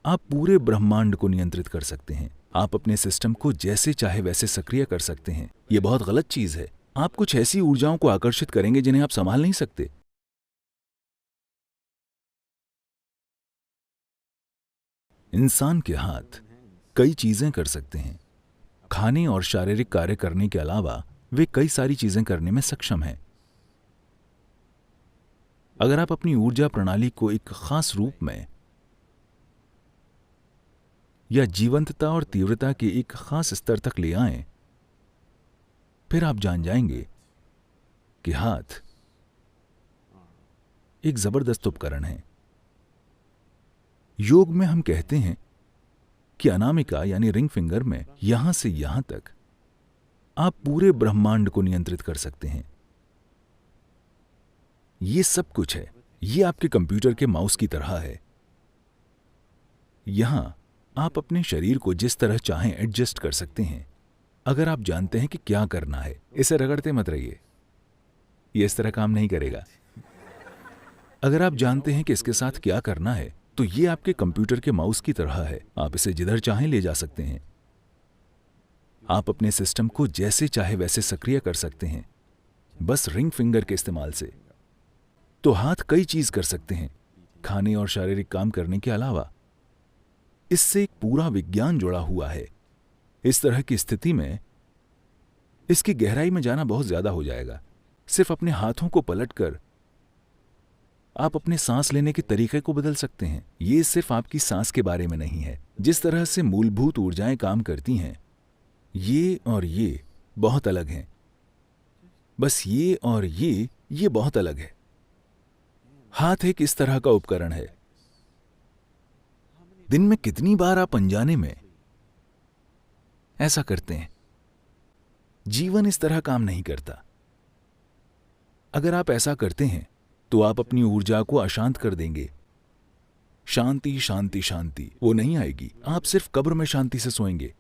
आप पूरे ब्रह्मांड को नियंत्रित कर सकते हैं। आप अपने सिस्टम को जैसे चाहे वैसे सक्रिय कर सकते हैं। ये बहुत गलत चीज है। आप कुछ ऐसी ऊर्जाओं को आकर्षित करेंगे जिन्हें आप संभाल नहीं सकते। इंसान के हाथ कई चीजें कर सकते हैं। खाने और शारीरिक कार्य करने के अलावा वे कई सारी चीजें करने में सक्षम हैं। अगर आप अपनी ऊर्जा प्रणाली को एक खास रूप में या जीवंतता और तीव्रता के एक खास स्तर तक ले आएं, फिर आप जान जाएंगे कि हाथ एक जबरदस्त उपकरण है। योग में हम कहते हैं कि अनामिका यानी रिंग फिंगर में यहां से यहां तक आप पूरे ब्रह्मांड को नियंत्रित कर सकते हैं। ये सब कुछ है। ये आपके कंप्यूटर के माउस की तरह है। यहां आप अपने शरीर को जिस तरह चाहें एडजस्ट कर सकते हैं। अगर आप जानते हैं कि क्या करना है, इसे रगड़ते मत रहिए, यह इस तरह काम नहीं करेगा। अगर आप जानते हैं कि इसके साथ क्या करना है, तो ये आपके कंप्यूटर के माउस की तरह है। आप इसे जिधर चाहें ले जा सकते हैं। आप अपने सिस्टम को जैसे चाहे वैसे सक्रिय कर सकते हैं, बस रिंग फिंगर के इस्तेमाल से। तो हाथ कई चीज कर सकते हैं खाने और शारीरिक काम करने के अलावा। इससे एक पूरा विज्ञान जुड़ा हुआ है। इस तरह की स्थिति में इसकी गहराई में जाना बहुत ज्यादा हो जाएगा। सिर्फ अपने हाथों को पलटकर आप अपने सांस लेने के तरीके को बदल सकते हैं। ये सिर्फ आपकी सांस के बारे में नहीं है। जिस तरह से मूलभूत ऊर्जाएं काम करती हैं, ये और ये बहुत अलग हैं। बस ये और ये बहुत अलग है। हाथ एक इस तरह का उपकरण है। दिन में कितनी बार आप अनजाने में ऐसा करते हैं? जीवन इस तरह काम नहीं करता। अगर आप ऐसा करते हैं तो आप अपनी ऊर्जा को अशांत कर देंगे। शांति शांति शांति वो नहीं आएगी। आप सिर्फ कब्र में शांति से सोएंगे।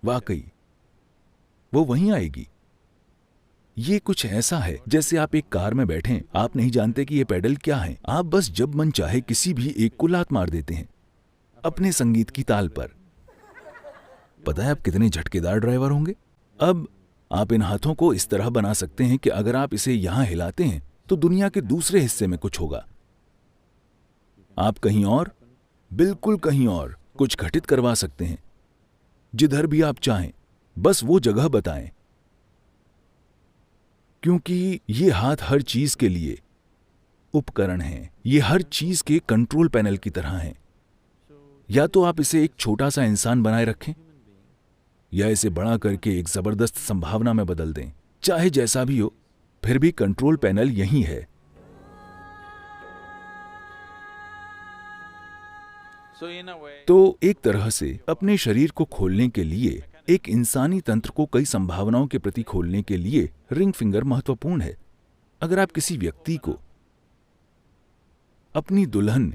वाकई वो वहीं आएगी। ये कुछ ऐसा है जैसे आप एक कार में बैठें, आप नहीं जानते कि ये पेडल क्या है। आप बस जब मन चाहे किसी भी एक को लात मार देते हैं अपने संगीत की ताल पर। पता है आप कितने झटकेदार ड्राइवर होंगे। अब आप इन हाथों को इस तरह बना सकते हैं कि अगर आप इसे यहां हिलाते हैं तो दुनिया के दूसरे हिस्से में कुछ होगा। आप कहीं और, बिल्कुल कहीं और कुछ घटित करवा सकते हैं। जिधर भी आप चाहें, बस वो जगह बताएं। क्योंकि ये हाथ हर चीज के लिए उपकरण हैं। ये हर चीज के कंट्रोल पैनल की तरह हैं। या तो आप इसे एक छोटा सा इंसान बनाए रखें या इसे बड़ा करके एक जबरदस्त संभावना में बदल दें। चाहे जैसा भी हो, फिर भी कंट्रोल पैनल यही है। तो एक तरह से अपने शरीर को खोलने के लिए, एक इंसानी तंत्र को कई संभावनाओं के प्रति खोलने के लिए रिंग फिंगर महत्वपूर्ण है। अगर आप किसी व्यक्ति को अपनी दुल्हन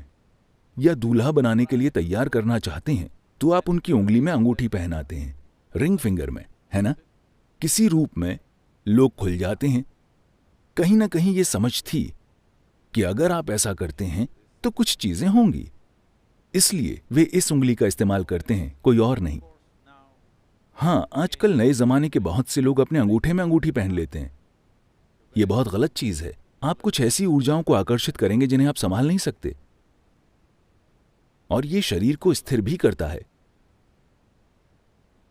या दूल्हा बनाने के लिए तैयार करना चाहते हैं तो आप उनकी उंगली में अंगूठी पहनाते हैं, रिंग फिंगर में, है ना? किसी रूप में लोग खुल जाते हैं। कहीं ना कहीं ये समझ थी कि अगर आप ऐसा करते हैं तो कुछ चीजें होंगी, इसलिए वे इस उंगली का इस्तेमाल करते हैं, कोई और नहीं। हाँ, आजकल नए जमाने के बहुत से लोग अपने अंगूठे में अंगूठी पहन लेते हैं। यह बहुत गलत चीज है। आप कुछ ऐसी ऊर्जाओं को आकर्षित करेंगे जिन्हें आप संभाल नहीं सकते, और ये शरीर को स्थिर भी करता है।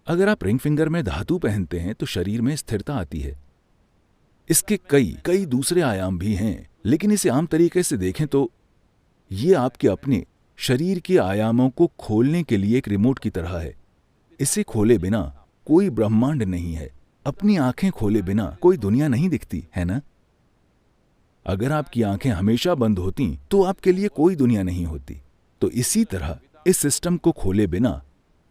अगर आप रिंग फिंगर में धातु पहनते हैं तो शरीर में स्थिरता आती है। इसके कई दूसरे आयाम भी हैं, लेकिन इसे आम तरीके से देखें तो ये आपके अपने शरीर के आयामों को खोलने के लिए एक रिमोट की तरह है। इसे खोले बिना कोई ब्रह्मांड नहीं है। अपनी आंखें खोले बिना कोई दुनिया नहीं दिखती, है ना? अगर आपकी आंखें हमेशा बंद होती तो आपके लिए कोई दुनिया नहीं होती। तो इसी तरह इस सिस्टम को खोले बिना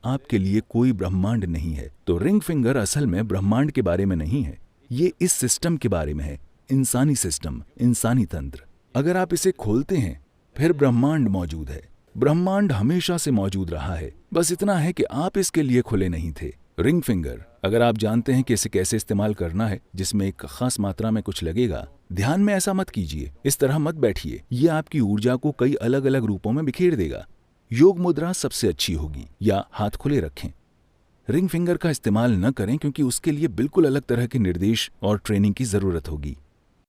आपके लिए कोई ब्रह्मांड नहीं है। तो रिंग फिंगर असल में ब्रह्मांड के बारे में नहीं है, ये इस सिस्टम के बारे में है। इंसानी सिस्टम, इंसानी तंत्र। अगर आप इसे खोलते हैं फिर ब्रह्मांड मौजूद है। ब्रह्मांड हमेशा से मौजूद रहा है, बस इतना है कि आप इसके लिए खुले नहीं थे। रिंग फिंगर, अगर आप जानते हैं कि इसे कैसे इस्तेमाल करना है, जिसमें एक खास मात्रा में कुछ लगेगा, ध्यान में ऐसा मत कीजिए, इस तरह मत बैठिए। यह आपकी ऊर्जा को कई अलग अलग रूपों में बिखेर देगा। योग मुद्रा सबसे अच्छी होगी, या हाथ खुले रखें। रिंग फिंगर का इस्तेमाल न करें क्योंकि उसके लिए बिल्कुल अलग तरह के निर्देश और ट्रेनिंग की ज़रूरत होगी।